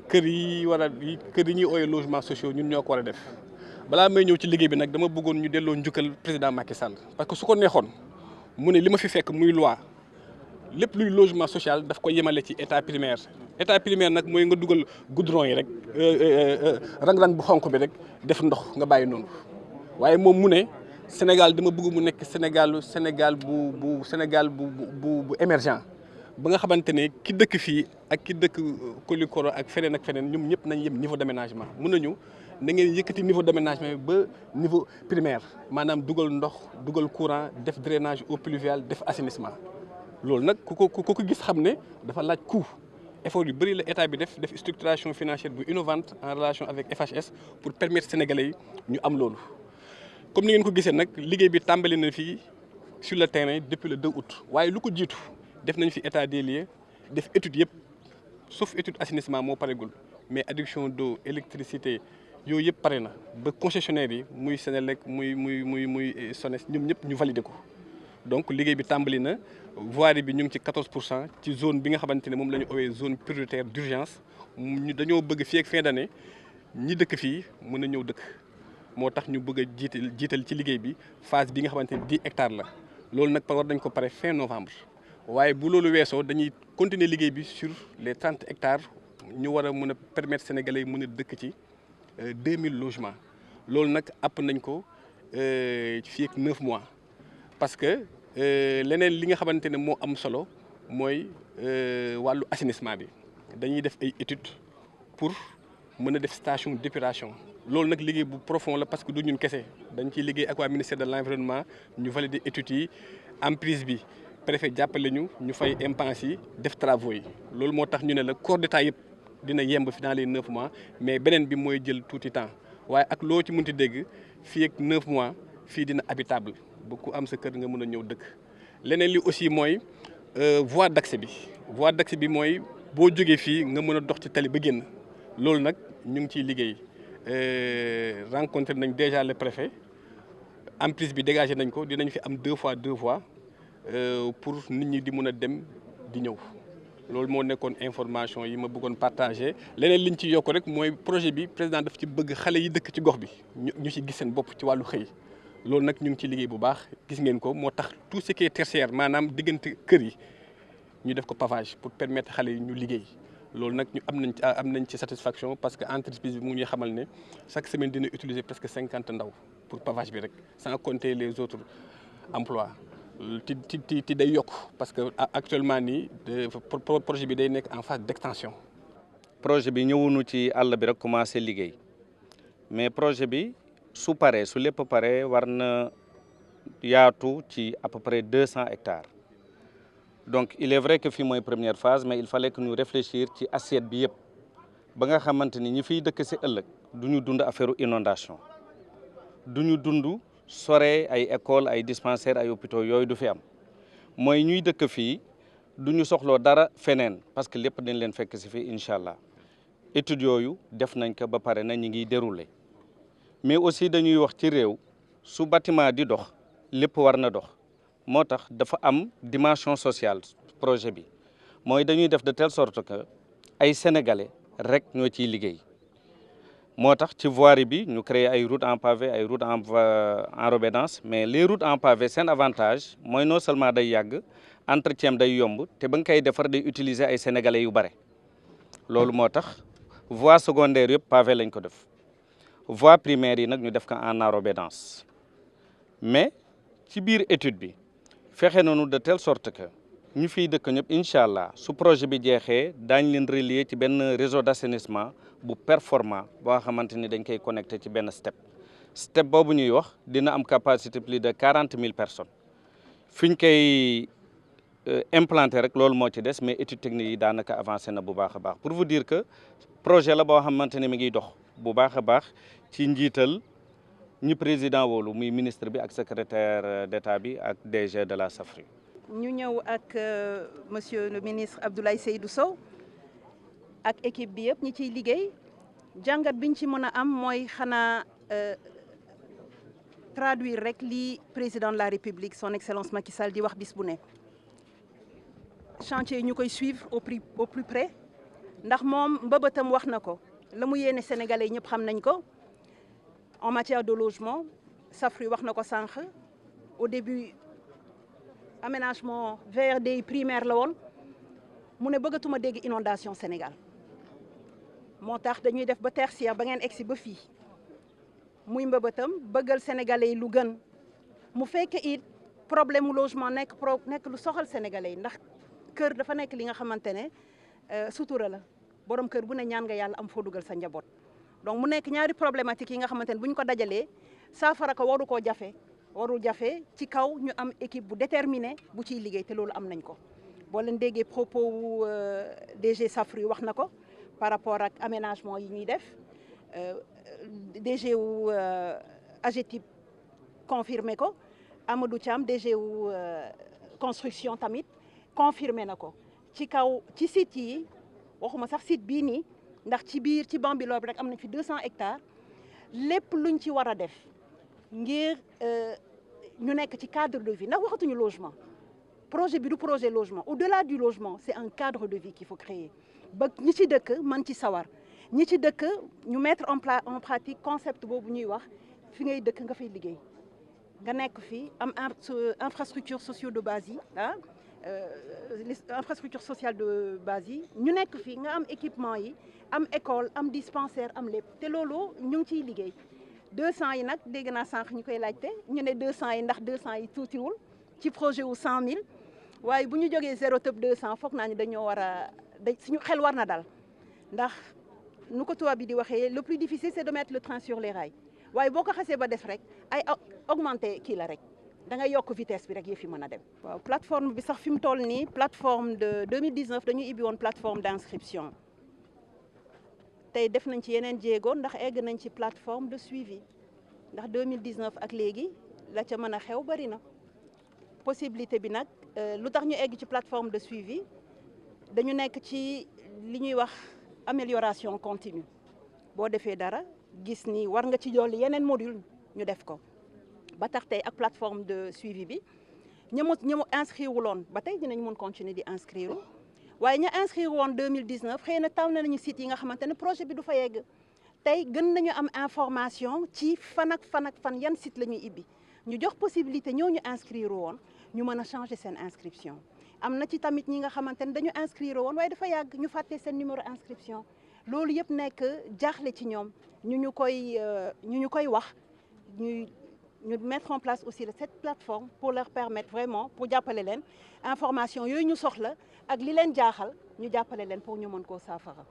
kër yi kër yi ñuy ooyee logements sociaux ñun ñoo ko war a def balaa may ñëw ci liggéey bi nag dama bëggoon ñu delloo njukkal président Macky Sall parce que su ko neexoon mu ne li ma fi fekk muy loi lépp luy logement social daf ko yemale ci état primaire. état primaire nag mooy nga dugal goudron yi rek rang-rang bu xonk bi rek def ndox nga bàyyi noonu waaye moom mu ne Sénégal dama bëgg mu nekk Sénégal bu émergent. ba nga xamante ne ki dëkk fii ak ki dëkk Koulikoro ak feneen ñoom ñëpp nañ yem niveau d'aménagement mun nañu na ngeen yëkkati niveau d'aménagement ba niveau primaire maanaam dugal ndox dugal courant def drainage eau pluviale def assainissement. loolu nag ku ko gis xam ne dafa laaj coût effort yu bëri la état bi def structuration financière bu innovante en relation avec FHS pour permettre sénégalais yi ñu am loolu. comme ni ngeen ko gisee nag liggéey bi tàmbali na fii sur le terrain depuis le 2 août waaye lu ko jiitu. def nañ fi état des lieux def étude yëpp sauf étude assainissement moo paregul mais adduction d'eau électricité yooyu yëpp pare na ba concessionnaire yi muy Senelec muy SONES ñoom ñëpp ñu valider ko. donc liggéey bi tàmbali na voirie bi ñu ngi ci 14% ci zone bi nga xamante ne moom la ñu owee zone prioritaire d'urgence ñu dañoo bëgg fii ak fin d'année ñi dëkk fii mën a ñëw dëkk moo tax ñu bëgg a jiital ci liggéey bi phase bi nga xamante ne 10 hectares la loolu nag war nañ ko pare fin novembre. waaye bu loolu weesoo dañuy continuer liggéey bi sur les 30 hectares ñu war a mën a permettre sénégalais yi mën a dëkk ci 2000 logements loolu nag àpp nañ ko fii ak 9 mois parce que leneen li nga xamante ne moo am solo mooy wàllu assainissement bi dañuy def ay études pour mën a def station d'épuration loolu nag liggéey bu profond la parce que du ñun kese dañ ciy liggéey ak waa ministère de l'environnement ñu valider études yi emprise bi. préfet jàppale ñu fay impense yi def travaux yi loolu moo tax ñu ne la corps d'état yëpp dina yemb fi dans les 9 mois mais beneen bi mooy jël tuuti temps waaye ak loo ci mënti dégg fii ak 9 mois fii dina habitable ba ku am sa kër nga mën a ñëw dëkk. leneen li aussi mooy voie d'accès bi mooy boo jógee fii nga mën a dox ci tali ba génn loolu nag ñu ngi ciy liggéey rencontré nañ déjà le préfet emprise bi dégagé nañ ko dinañ fi am 2 voies. pour nit ñi di mën a dem di ñëw loolu moo nekkoon information yi ma bëggoon partager leneen liñ ci yokk rek mooy projet bi président daf ci bëgg xale yi dëkk ci gox bi ñu ci gis seen bopp ci wàllu xëy loolu nag ñu ngi ci liggéey bu baax gis ngeen ko moo tax tout ce qui est tertiaire maanaam diggante kër yi ñu def ko pavage pour permettre xale yi ñu liggéey loolu nag ñu am nañ ci satisfaction parce que entreprise bi mu ngi xamal ne chaque semaine dina utiliser presque 50 ndaw pour pavage bi rek sans compter les autres emplois. ti day yokk parce que actuellement nii projet bi day nekk en phase d'extension. projet bi ñëwunu ci àll bi rek commencé liggéey mais projet bi su paree su lépp paree war na yaatu ci à peu près 200 hectares donc il est vrai que fii mooy première phase mais il fallait que ñu réfléchir ci assiette bi yëpp ba nga xamante ni ñi fiy dëkk si ëllëg du ñu dund affaire inondation du ñu dund sore ay école ay dispensaires ay hôpitaux yooyu du fi am mooy ñuy dëkk fii du ñu soxloo dara feneen parce que lépp dañ leen fekk si fii incha allah études yooyu def nañ ko ba pare na ñu ngi dérouler mais aussi dañuy wax ci réew su bâtiment di dox lépp war na dox moo tax dafa am dimension sociale projet bi mooy dañuy def de telle sorte que ay sénégalais rek ñoo ciy liggéey. moo tax ci voirie bi ñu créer ay routes en pavé ay routes enrobées denses mais les routes en pavé seen avantage mooy non seulement day yàgg entretien day yomb te ba nga koy defar day utiliser ay sénégalais yu bare loolu moo tax voie secondaire yëpp pavé lañ ko def voie primaire yi nag ñu def ko en enrobé dense mais ci biir étude bi fexe nañu de telle sorte que ñu fiy dëkk ñëpp incha allah su projet bi jeexee daañ leen relier ci benn réseau d'assainissement bu performant boo xamante ni dañ koy connecté ci benn step boobu ñuy wax dina am capacité plus de 40 000 personnes fi ñu koy implanté rek loolu moo ci des mais étude technique yi daanaka avancé na bu baax a baax pour vous dire que projet la boo xamante ne mi ngi dox bu baax a baax ci njiital ñi président woolu muy ministre bi ak secrétaire d'État bi ak DG de la SAFRU. ñu ñëw ak monsieur le ministre Abdoulaye Seydou Sow ak équipe bi yëpp ñi ciy liggéey jàngat biñ ci mën a am mooy xanaa traduire rek li président de la République son excellence Macky Sall di wax bis bu ne chantier ñu koy suivre au plus près ndax moom mbëbëtam wax na ko la mu yéene sénégalais ñëpp xam nañ ko en matière de logement Safru wax na ko sànq au début aménagement VRD primaire la woon mu ne bëggatuma dégg inondation Sénégal moo tax dañuy def ba tertiaire ba ngeen egsi ba fii muy mbëbëtam bëggal sénégalais yi lu gën mu fekk it problème mu logement nekk lu soxal sénégalais yi ndax kër dafa nekk li nga xamante ne sutura la borom kër bu ne ñaan nga yàlla am foo dugal sa njaboot donc mu nekk ñaari problématique yi nga xamante ne bu ñu ko dajalee saafara ko warul jafe ci kaw ñu am équipe bu déterminée bu ciy liggéey te loolu am nañ ko boo leen déggee propos wu DG Safru wax na ko par rapport ak aménagement yi ñuy def DG wu AGETIP confirmé ko Amadou Thiam DG wu construction tamit confirmé na ko ci kaw ci site yi waxuma sax site bii nii ndax ci biir ci Bambilor bi rek am nañ fi 200 hectares lépp luñ ci war a def ngir ñu nekk ci cadre de vie ndax waxatuñu logement projet bi du projet logement au-delà du logement c'est un cadre de vie qu'il faut créer ba ñi ci dëkk man ci sawar ñi ci dëkk ñu mettre en pratique concept boobu ñuy wax fi ngay dëkk nga fay liggéey nga nekk fi am infrastructure sociale de base yi infrastructure sociale de base yi ñu nekk fi nga am équipement yi am école am dispensaire am lépp te loolu ñu ngi ciy liggéey 200 yi nag dégg naa sànq ñu koy laajte ñu ne 200 yi ndax 200 yi tuutiwul ci projet wu 100000 waaye bu ñu jógee zéro tëb 200 foog naa ni dañoo war a suñu xel war na dal ndax nu ko tubaab bi di waxee le plus difficile c'est de mettre le train sur les rails waaye boo ko xasee ba def rek ay augmenter kii la rek da ngay yokk vitesse bi rek yëf yi mën a dem. waaw plateforme bi sax fi mu toll nii plateforme de 2019 dañuy ibbi woon plateforme d'inscription tey def nañ ci yeneen jéego ndax egg nañ ci plateforme de suivi ndax 2019 ak léegi la ca mën a xew bari na possibilité bi nag lu tax ñu egg ci plateforme de suivi dañu nekk ci li ñuy wax amélioration continue boo defee dara gis ni war nga ci dolli yeneen module ñu def ko ba tax tey ak plateforme de suivi bi ñi mu inscrire wuloon ba tey dinañ mun continuer di inscrire waaye ña inscrire woon 2019 xëy na taw nañu site yi nga xamante ne projet bi du fa yegg tey gën nañu am information ci fan ak fan yan site la ñuy ibbi ñu jox possibilité ñooñu inscrire woon ñu mën a changer seen inscription am na ci tamit ñi nga xamante ne dañu inscrire woon waaye dafa yàgg ñu fàtte seen numéro inscription loolu yëpp nekk jaaxle ci ñoom ñu ñu koy wax ñu mettre en place aussi cette plateforme pour leur permettre vraiment pour jàppale leen information yooyu ñu soxla ak li leen jaaxal ñu jàppale leen pour ñu mën koo saafara